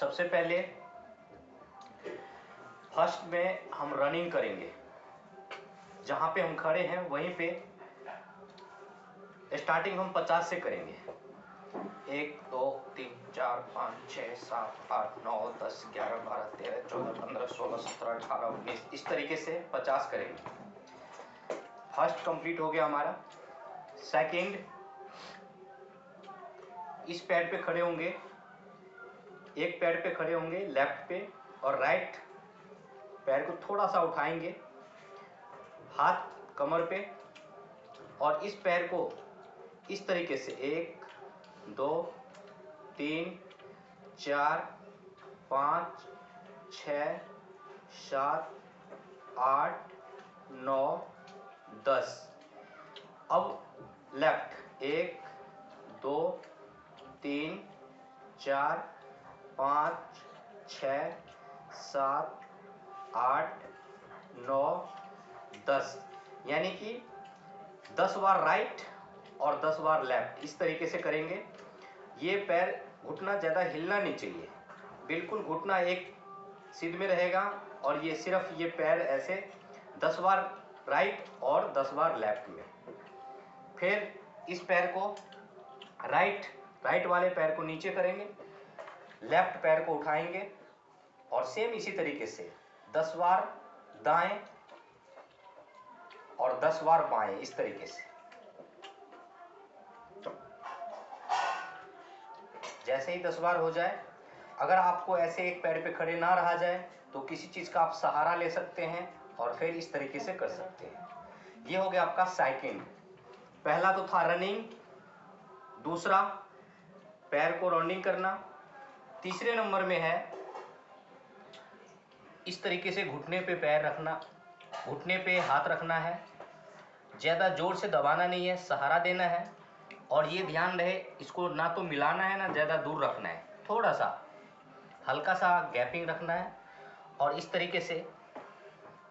सबसे पहले फर्स्ट में हम रनिंग करेंगे। जहाँ पे हम खड़े हैं वहीं पे स्टार्टिंग हम 50 से करेंगे। 1 2 3 4 5 6 7 8 9 10 11 12 13 14 15 16 17 18 19 इस तरीके से 50 करेंगे। फर्स्ट कंप्लीट हो गया हमारा। सेकंड, इस पैड पे खड़े होंगे, एक पैड पे खड़े होंगे लेफ्ट पे, और राइट पैर को थोड़ा सा उठाएंगे, हाथ कमर पे, और इस पैर को इस तरीके से 1 2 3 4 5 6 7 8 9 10। अब लेफ्ट 1 2 3 4 5 6 7 8 9 10, यानी कि 10 बार राइट और 10 बार लेफ्ट इस तरीके से करेंगे। ये पैर घुटना ज़्यादा हिलना नहीं चाहिए, बिल्कुल घुटना एक सीध में रहेगा, और ये सिर्फ ये पैर ऐसे 10 बार राइट और 10 बार लेफ्ट में। फिर इस पैर को राइट वाले पैर को नीचे करेंगे, लेफ्ट पैर को उठाएंगे, और सेम इसी तरीके से 10 बार दाएं और 10 बार बाएं इस तरीके से। जैसे ही 10 बार हो जाए, अगर आपको ऐसे एक पैर पे खड़े ना रहा जाए तो किसी चीज़ का आप सहारा ले सकते हैं और फिर इस तरीके से कर सकते हैं। ये हो गया आपका सेकंड। पहला तो था रनिंग, दूसरा पैर को राउंडिंग करना, तीसरे नंबर में है इस तरीके से घुटने पे पैर रखना, घुटने पे हाथ रखना है, ज़्यादा जोर से दबाना नहीं है, सहारा देना है, और ये ध्यान रहे इसको ना तो मिलाना है ना ज़्यादा दूर रखना है, थोड़ा सा हल्का सा गैपिंग रखना है। और इस तरीके से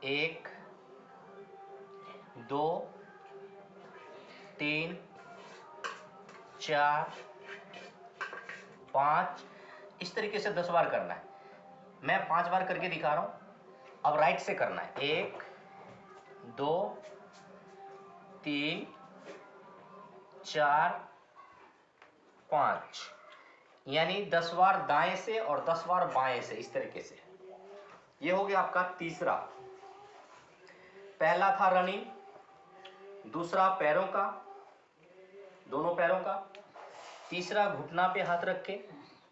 1 2 3 4 5 इस तरीके से 10 बार करना है। मैं 5 बार करके दिखा रहा हूँ। अब राइट से करना है। 1 2 3 4 5, यानी 10 बार दाएं से और 10 बार बाएं से इस तरीके से। ये हो गया आपका तीसरा। पहला था रनिंग, दूसरा पैरों का, दोनों पैरों का, तीसरा घुटना पे हाथ रख के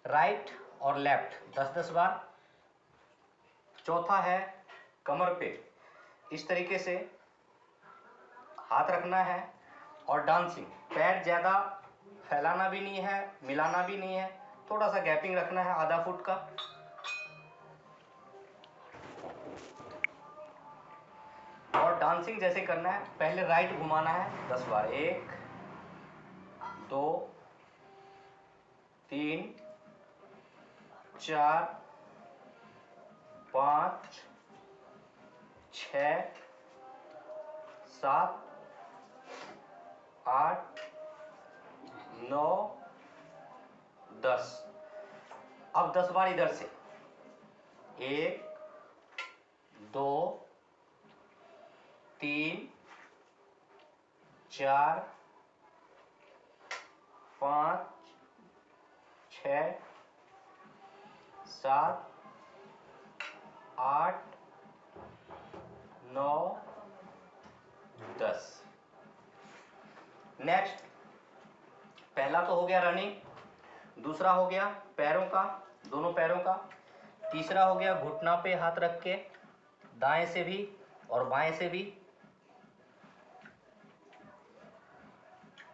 राइट और लेफ्ट 10-10 बार, चौथा है कमर पे इस तरीके से हाथ रखना है, और डांसिंग, पैर ज़्यादा फैलाना भी नहीं है, मिलाना भी नहीं है, थोड़ा सा गैपिंग रखना है आधा फुट का। और डांसिंग जैसे करना है, पहले राइट घुमाना है 10 बार, 1 2 3 4 5 6 7 8 9 10। अब 10 बार इधर से, 1 2 3 4 5 6 7 8 9 10। नेक्स्ट, पहला तो हो गया रनिंग, दूसरा हो गया पैरों का, दोनों पैरों का, तीसरा हो गया घुटना पे हाथ रख के दाएं से भी और बाएं से भी,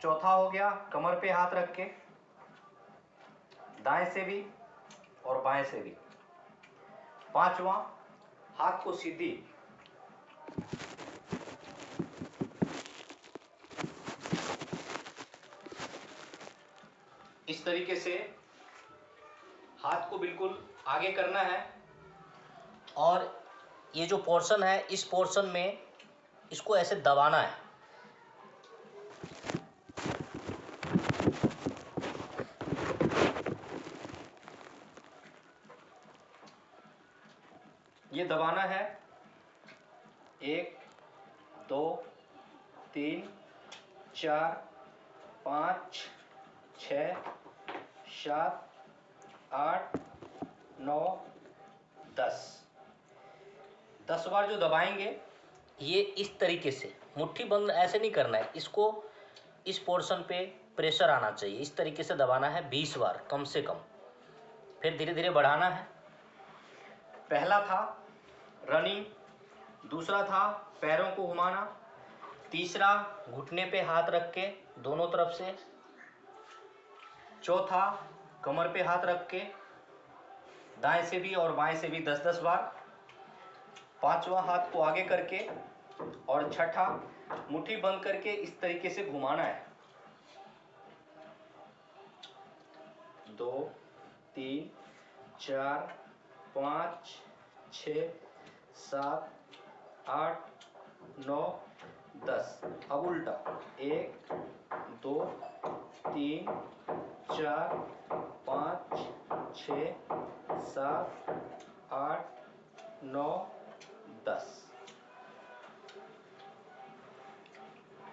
चौथा हो गया कमर पे हाथ रख के दाएं से भी और बाएं से भी, पांचवा हाथ को सीधी इस तरीके से हाथ को बिल्कुल आगे करना है, और ये जो पोर्शन है इस पोर्शन में इसको ऐसे दबाना है। ये दबाना है 1 2 3 4 5 6 7 8 9 10 10 बार जो दबाएंगे, ये इस तरीके से मुट्ठी बंद ऐसे नहीं करना है, इसको इस पोर्शन पे प्रेशर आना चाहिए, इस तरीके से दबाना है 20 बार कम से कम। फिर धीरे धीरे बढ़ाना है। पहला था रनिंग, दूसरा था पैरों को घुमाना, तीसरा घुटने पे हाथ रख के दोनों तरफ से, चौथा कमर पे हाथ रख के दाएं से भी और बाएं से भी 10-10 बार, पांचवा हाथ को आगे करके, और छठा मुट्ठी बंद करके इस तरीके से घुमाना है। 2 3 4 5 6 7 8 9 10। अब उल्टा 1 2 3 4 5 6 7 8 9 10।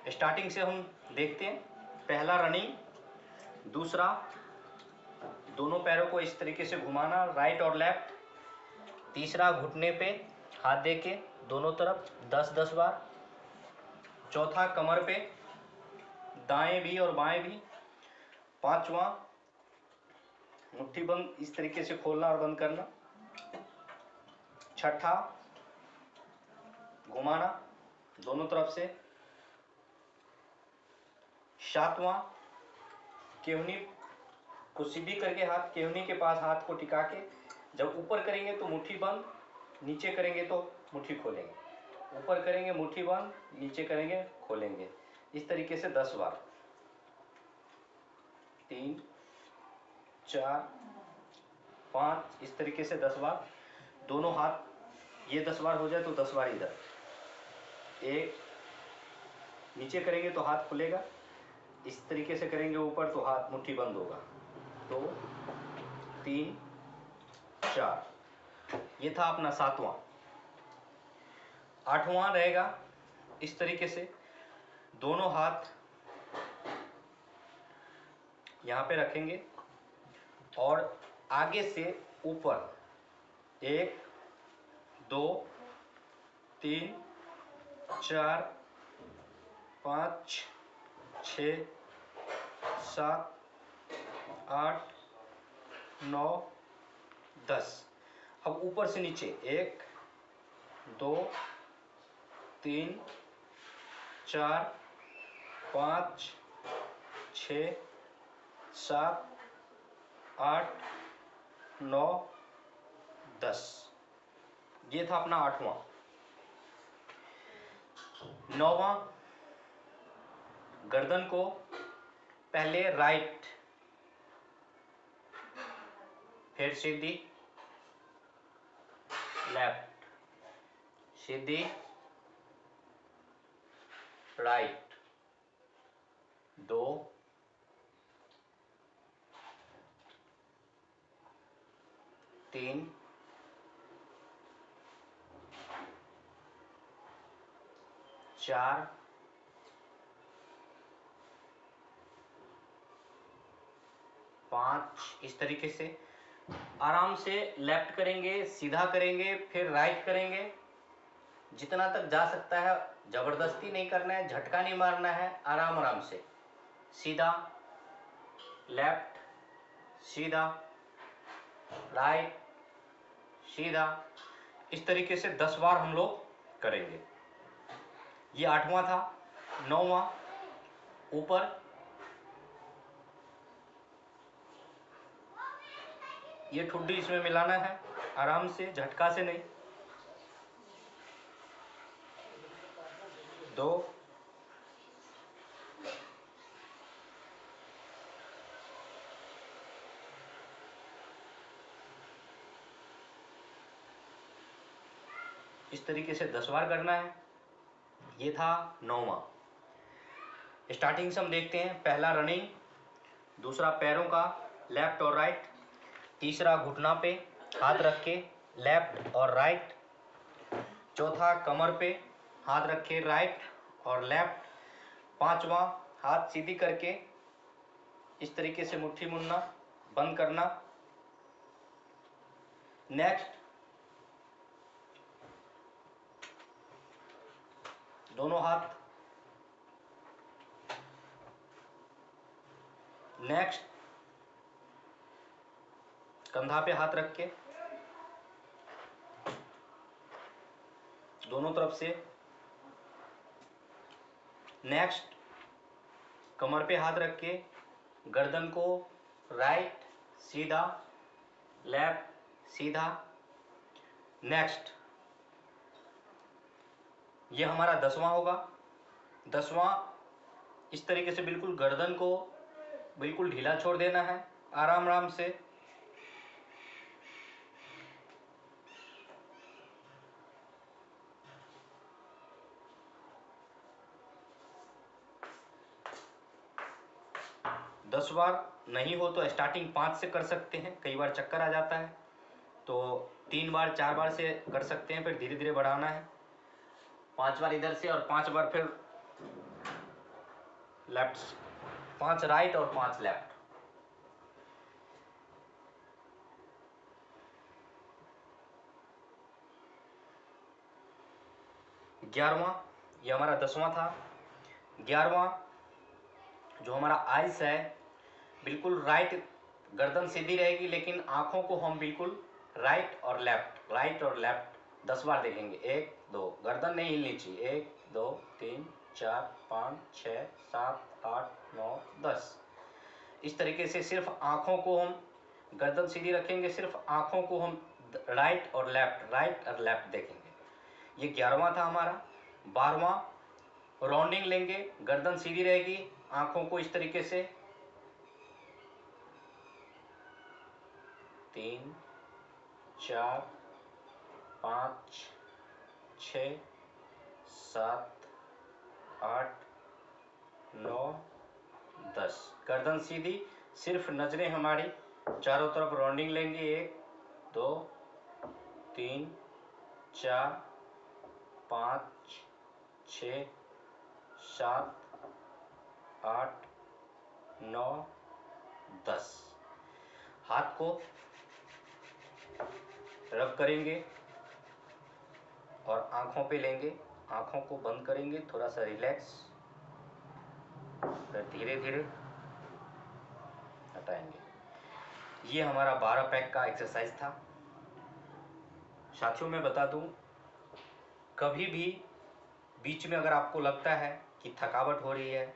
स्टार्टिंग से हम देखते हैं। पहला रनिंग, दूसरा दोनों पैरों को इस तरीके से घुमाना राइट और लेफ्ट, तीसरा घुटने पे हाथ दे के दोनों तरफ 10-10 बार, चौथा कमर पे दाएं भी और बाएं भी, पांचवा मुट्ठी बंद इस तरीके से खोलना और बंद करना, छठा घुमाना दोनों तरफ से, सातवां केहनी को सीधी करके हाथ केहनी के पास हाथ को टिका के, जब ऊपर करेंगे तो मुट्ठी बंद, नीचे करेंगे तो मुट्ठी खोलेंगे, ऊपर करेंगे मुट्ठी बंद, नीचे करेंगे खोलेंगे, इस तरीके से 10 बार। 3 4 5 इस तरीके से 10 बार। दोनों हाथ ये 10 बार हो जाए तो 10 बार इधर, एक नीचे करेंगे तो हाथ खुलेगा, इस तरीके से करेंगे ऊपर तो हाथ मुट्ठी बंद होगा। 2 3 4। ये था अपना 7वां। 8वां रहेगा इस तरीके से, दोनों हाथ यहाँ पे रखेंगे और आगे से ऊपर 1 2 3 4 5 6 7 8 9 10। अब ऊपर से नीचे 1 2 3 4 5 6 7 8 9 10। ये था अपना 8वां। 9वां, गर्दन को पहले राइट, फिर सीधी लेफ्ट, सीधी राइट, 2 3 4 5। इस तरीके से आराम से लेफ्ट करेंगे, सीधा करेंगे, फिर राइट करेंगे, जितना तक जा सकता है। जबरदस्ती नहीं करना है, झटका नहीं मारना है, आराम आराम से सीधा लेफ्ट, सीधा राइट, सीधा, इस तरीके से 10 बार हम लोग करेंगे। ये 8वां था। 9वां, ऊपर ये ठुड्डी इसमें मिलाना है आराम से, झटका से नहीं। 2 इस तरीके से 10 बार करना है। ये था 9वां। स्टार्टिंग से हम देखते हैं। पहला रनिंग, दूसरा पैरों का लेफ्ट और राइट, तीसरा घुटना पे हाथ रख के लेफ्ट और राइट, चौथा कमर पे हाथ रखे राइट और लेफ्ट। पांचवा हाथ सीधी करके इस तरीके से मुट्ठी मुड़ना, बंद करना। नेक्स्ट दोनों हाथ। नेक्स्ट कंधा पे हाथ रख के दोनों तरफ से। नेक्स्ट कमर पे हाथ रख के गर्दन को राइट सीधा, लेफ्ट सीधा। नेक्स्ट ये हमारा 10वां होगा। 10वां इस तरीके से बिल्कुल गर्दन को बिल्कुल ढीला छोड़ देना है, आराम आराम से। दस बार नहीं हो तो स्टार्टिंग 5 से कर सकते हैं, कई बार चक्कर आ जाता है तो 3 बार 4 बार से कर सकते हैं, फिर धीरे धीरे बढ़ाना है। 5 बार इधर से और 5 बार फिर लेफ्ट, 5 राइट और 5 लेफ्ट। ग्यारहवां, ये हमारा 10वां था। 11वां जो हमारा आइस है, बिल्कुल राइट, गर्दन सीधी रहेगी लेकिन आंखों को हम बिल्कुल राइट और लेफ्ट 10 बार देखेंगे। 1 2, गर्दन नहीं हिलनी चाहिए। 1 2 3 4 5 6 7 8 9 10। इस तरीके से सिर्फ आंखों को हम, गर्दन सीधी रखेंगे, सिर्फ आंखों को हम राइट और लेफ्ट देखेंगे। ये 11वां था हमारा। 12वां राउंडिंग लेंगे, गर्दन सीधी रहेगी, आंखों को इस तरीके से 3 4 5 6 7 8 9 10। गर्दन सीधी, सिर्फ नजरें हमारी चारों तरफ राउंडिंग लेंगे। 1 2 3 4 5 6 7 8 9 10। हाथ को रब करेंगे और आंखों पे लेंगे, आंखों को बंद करेंगे, थोड़ा सा रिलैक्स, फिर धीरे धीरे हटाएंगे। ये हमारा 12 पैक का एक्सरसाइज था। साथियों मैं बता दूं, कभी भी बीच में अगर आपको लगता है कि थकावट हो रही है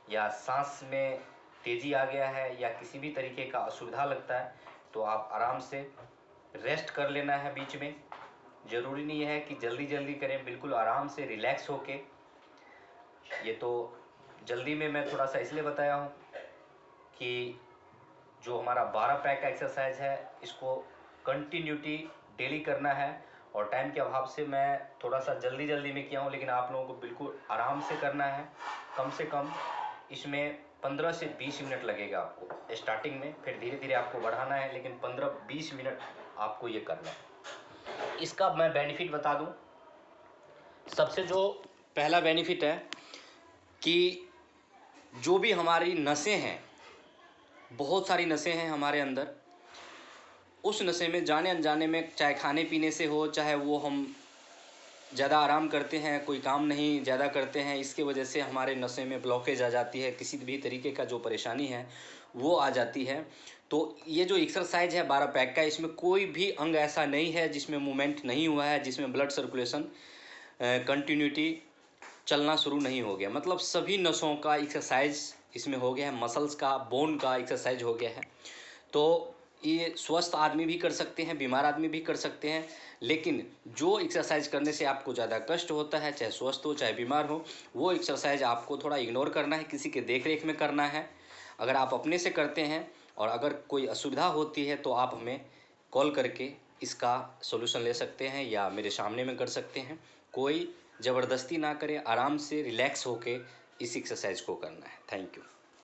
या सांस में तेजी आ गया है या किसी भी तरीके का असुविधा लगता है तो आप आराम से रेस्ट कर लेना है बीच में। ज़रूरी नहीं है कि जल्दी जल्दी करें, बिल्कुल आराम से रिलैक्स होके। ये तो जल्दी में मैं थोड़ा सा इसलिए बताया हूँ कि जो हमारा 12 पैक का एक्सरसाइज है इसको कंटिन्यूटी डेली करना है, और टाइम के अभाव से मैं थोड़ा सा जल्दी में किया हूँ, लेकिन आप लोगों को बिल्कुल आराम से करना है। कम से कम इसमें 15 से 20 मिनट लगेगा आपको स्टार्टिंग में, फिर धीरे धीरे आपको बढ़ाना है, लेकिन 15-20 मिनट आपको ये करना है। इसका मैं बेनिफिट बता दूं, सबसे जो पहला बेनिफिट है कि जो भी हमारी नसें हैं, बहुत सारी नसें हैं हमारे अंदर, उस नशे में जाने अनजाने में, चाहे खाने पीने से हो, चाहे वो हम ज़्यादा आराम करते हैं, कोई काम नहीं ज़्यादा करते हैं, इसके वजह से हमारे नशे में ब्लॉकेज आ जाती है, किसी भी तरीके का जो परेशानी है वो आ जाती है। तो ये जो एक्सरसाइज है 12 पैक का, इसमें कोई भी अंग ऐसा नहीं है जिसमें मूवमेंट नहीं हुआ है, जिसमें ब्लड सर्कुलेशन कंटिन्यूटी चलना शुरू नहीं हो गया। मतलब सभी नसों का एक्सरसाइज इसमें हो गया है, मसल्स का, बोन का एक्सरसाइज हो गया है। तो ये स्वस्थ आदमी भी कर सकते हैं, बीमार आदमी भी कर सकते हैं, लेकिन जो एक्सरसाइज करने से आपको ज़्यादा कष्ट होता है, चाहे स्वस्थ हो चाहे बीमार हो, वो एक्सरसाइज आपको थोड़ा इग्नोर करना है, किसी के देख रेख में करना है। अगर आप अपने से करते हैं और अगर कोई असुविधा होती है तो आप हमें कॉल करके इसका सॉल्यूशन ले सकते हैं या मेरे सामने में कर सकते हैं। कोई ज़बरदस्ती ना करें, आराम से रिलैक्स होके इस एक्सरसाइज को करना है। Thank you.